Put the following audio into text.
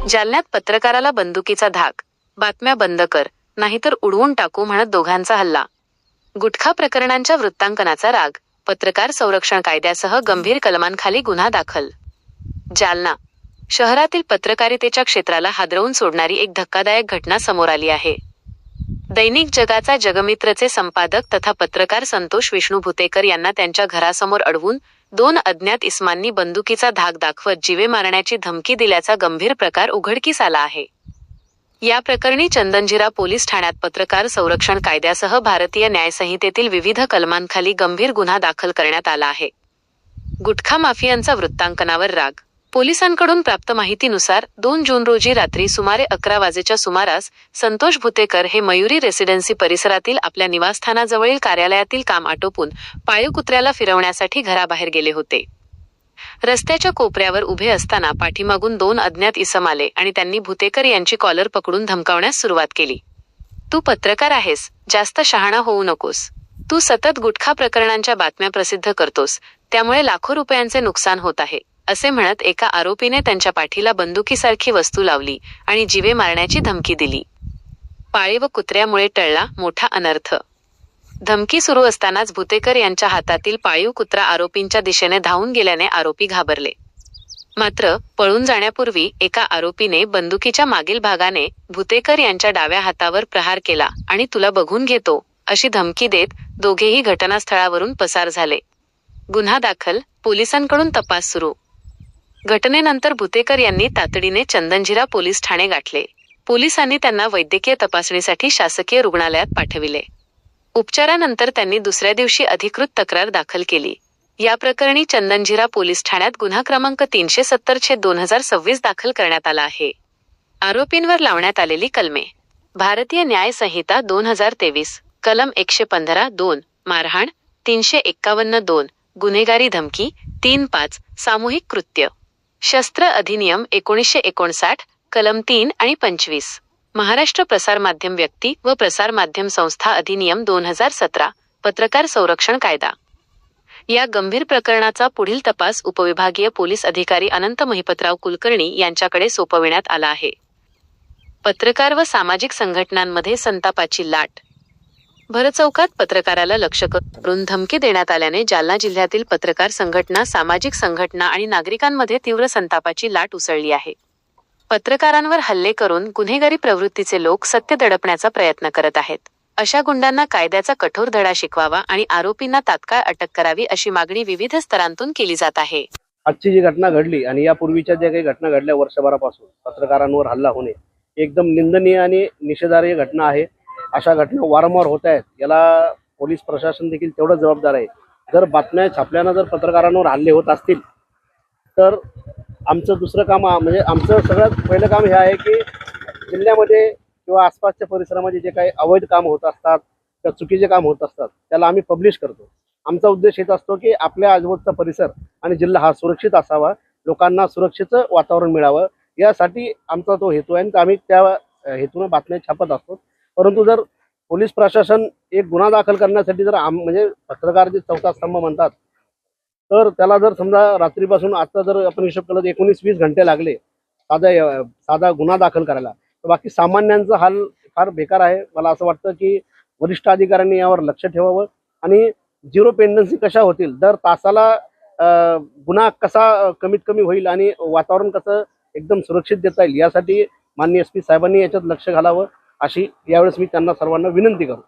जालन्यात पत्रकाराला बंदुकीचा धाक, बातम्या बंद कर, नाहीतर उडवून टाकू म्हणत दोघांचा हल्ला. गुटखा प्रकरणांच्या वृत्तांकनाचा राग, पत्रकार संरक्षण कायद्यासह गंभीर कलमांखाली गुन्हा दाखल. जालना शहरातील पत्रकारितेच्या क्षेत्राला हादरवून सोडणारी एक धक्कादायक घटना समोर आली आहे. दैनिक जगाचा जगमित्रचे संपादक तथा पत्रकार संतोष विष्णू भुतेकर यांना त्यांच्या घरासमोर अडवून 2 अज्ञात इसमांनी बंदुकीचा धाक दाखवत जीवे मारण्याची धमकी दिल्याचा गंभीर प्रकार उघडकीस आला आहे. या प्रकरणी चंदनझिरा पोलीस ठाण्यात पत्रकार संरक्षण कायद्यासह भारतीय न्यायसंहितेतील विविध कलमांखाली गंभीर गुन्हा दाखल करण्यात आला आहे. गुटखा माफियांचा वृत्तांकनावर राग. पोलिसांकडून प्राप्त माहितीनुसार 2 जून रोजी रात्री सुमारे 11 वाजेच्या सुमारास संतोष भुतेकर हे मयुरी रेसिडेन्सी परिसरातील आपल्या निवासस्थानाजवळील कार्यालयातील काम आटोपून पाळीव कुत्र्याला फिरवण्यासाठी घराबाहेर गेले होते. रस्त्याच्या कोपऱ्यावर उभे असताना पाठीमागून 2 अज्ञात इसम आले आणि त्यांनी भुतेकर यांची कॉलर पकडून धमकावण्यास सुरुवात केली. "तू पत्रकार आहेस, जास्त शहाणा होऊ नकोस. तू सतत गुटखा प्रकरणांच्या बातम्या प्रसिद्ध करतोस, त्यामुळे लाखो रुपयांचे नुकसान होत आहे," असे म्हणत एका आरोपीने त्यांच्या पाठीला बंदुकीसारखी वस्तू लावली आणि जीवे मारण्याची धमकी दिली. पाळीव कुत्र्यामुळे टळला मोठा अनर्थ. धमकी सुरू असतानाच भुतेकर यांच्या हातातील पाळीव कुत्रा आरोपींच्या दिशेने धावून गेल्याने आरोपी घाबरले. मात्र पळून जाण्यापूर्वी एका आरोपीने बंदुकीच्या मागील भागाने भुतेकर यांच्या डाव्या हातावर प्रहार केला आणि "तुला बघून घेतो" अशी धमकी देत दोघेही घटनास्थळावरून पसार झाले. गुन्हा दाखल, पोलिसांकडून तपास सुरू. घटनेनंतर भुतेकर यांनी तातडीने चंदनझिरा पोलीस ठाणे गाठले. पोलिसांनी त्यांना वैद्यकीय तपासणीसाठी शासकीय रुग्णालयात पाठविले. उपचारानंतर त्यांनी दुसऱ्या दिवशी अधिकृत तक्रार दाखल केली. या प्रकरणी चंदनझिरा पोलीस ठाण्यात गुन्हा क्रमांक 370/2026 दाखल करण्यात आला आहे. आरोपींवर लावण्यात आलेली कलमे: भारतीय न्याय संहिता 2023, कलम 115(2) मारहाण, 351(2) गुन्हेगारी धमकी, 3-5 सामूहिक कृत्य, शस्त्र अधिनियम 1959, कलम 3 आणि 25, महाराष्ट्र प्रसारमाध्यम व्यक्ती व प्रसारमाध्यम संस्था अधिनियम 2017, पत्रकार संरक्षण कायदा. या गंभीर प्रकरणाचा पुढील तपास उपविभागीय पोलीस अधिकारी अनंत महिपतराव कुलकर्णी यांच्याकडे सोपविण्यात आला आहे. पत्रकार व सामाजिक संघटनांमध्ये संतापाची लाट. भरचौकात पत्रकाराला लक्ष्य करून धमकी देण्यात आल्याने जालना जिल्ह्यातील पत्रकार संघटना, सामाजिक संघटना आणि नागरिकांमध्ये तीव्र संतापाची लाट उसळली आहे. पत्रकारांवर हल्ले करून गुन्हेगारी प्रवृत्तीचे लोक सत्य दडपण्याचा प्रयत्न करत आहेत. अशा गुंडांना कायद्याचा कठोर धडा शिकवावा आणि आरोपींना तात्काळ अटक करावी अशी मागणी विविध स्तरांतून केली जात आहे. आजची जी घटना घडली आणि यापूर्वीच्या ज्या काही घटना घडल्या वर्षभरापासून पत्रकारांवर हल्ला होणे एकदम निंदनीय आणि निषेधार्ह घटना आहे. अशा घटना वारंवार होत आहेत. याला पोलीस प्रशासन देखील तेवढंच जबाबदार आहे. जर बातम्या छापल्यानं जर पत्रकारांवर हल्ले होत असतील तर आमचं दुसरं काम म्हणजे आमचं सगळ्यात पहिलं काम हे आहे की जिल्ह्यामध्ये किंवा आसपासच्या परिसरामध्ये जे काही अवैध काम होत असतात किंवा चुकीचे काम होत असतात त्याला आम्ही पब्लिश करतो. आमचा उद्देश हेच असतो की आपल्या आजूबाजूचा परिसर आणि जिल्हा हा सुरक्षित असावा, लोकांना सुरक्षेचं वातावरण मिळावं, यासाठी आमचा तो हेतू आहे आणि आम्ही त्या हेतूनं बातम्या छापत असतो. परंतु जर पोलीस प्रशासन एक गुन्हा दाखल करण्यासाठी जर म्हणजे पत्रकार जे चौथा स्तंभ म्हणतात तर त्याला जर समजा रात्रीपासून आता जर आपण हिशोब केला तर 19-20 घंटे लागले साधा गुन्हा दाखल करायला, तर बाकी सामान्यांचा हाल फार बेकार आहे. मला असं वाटतं की वरिष्ठ अधिकाऱ्यांनी यावर लक्ष ठेवावं आणि झिरो पेंडन्सी कशा होतील, दर तासाला गुन्हा कसा कमीत कमी होईल आणि वातावरण कसं एकदम सुरक्षित देता येईल यासाठी माननीय SP साहेबांनी याच्यात लक्ष घालावं अशी यावेळेस मी त्यांना सर्वांना विनंती करतो.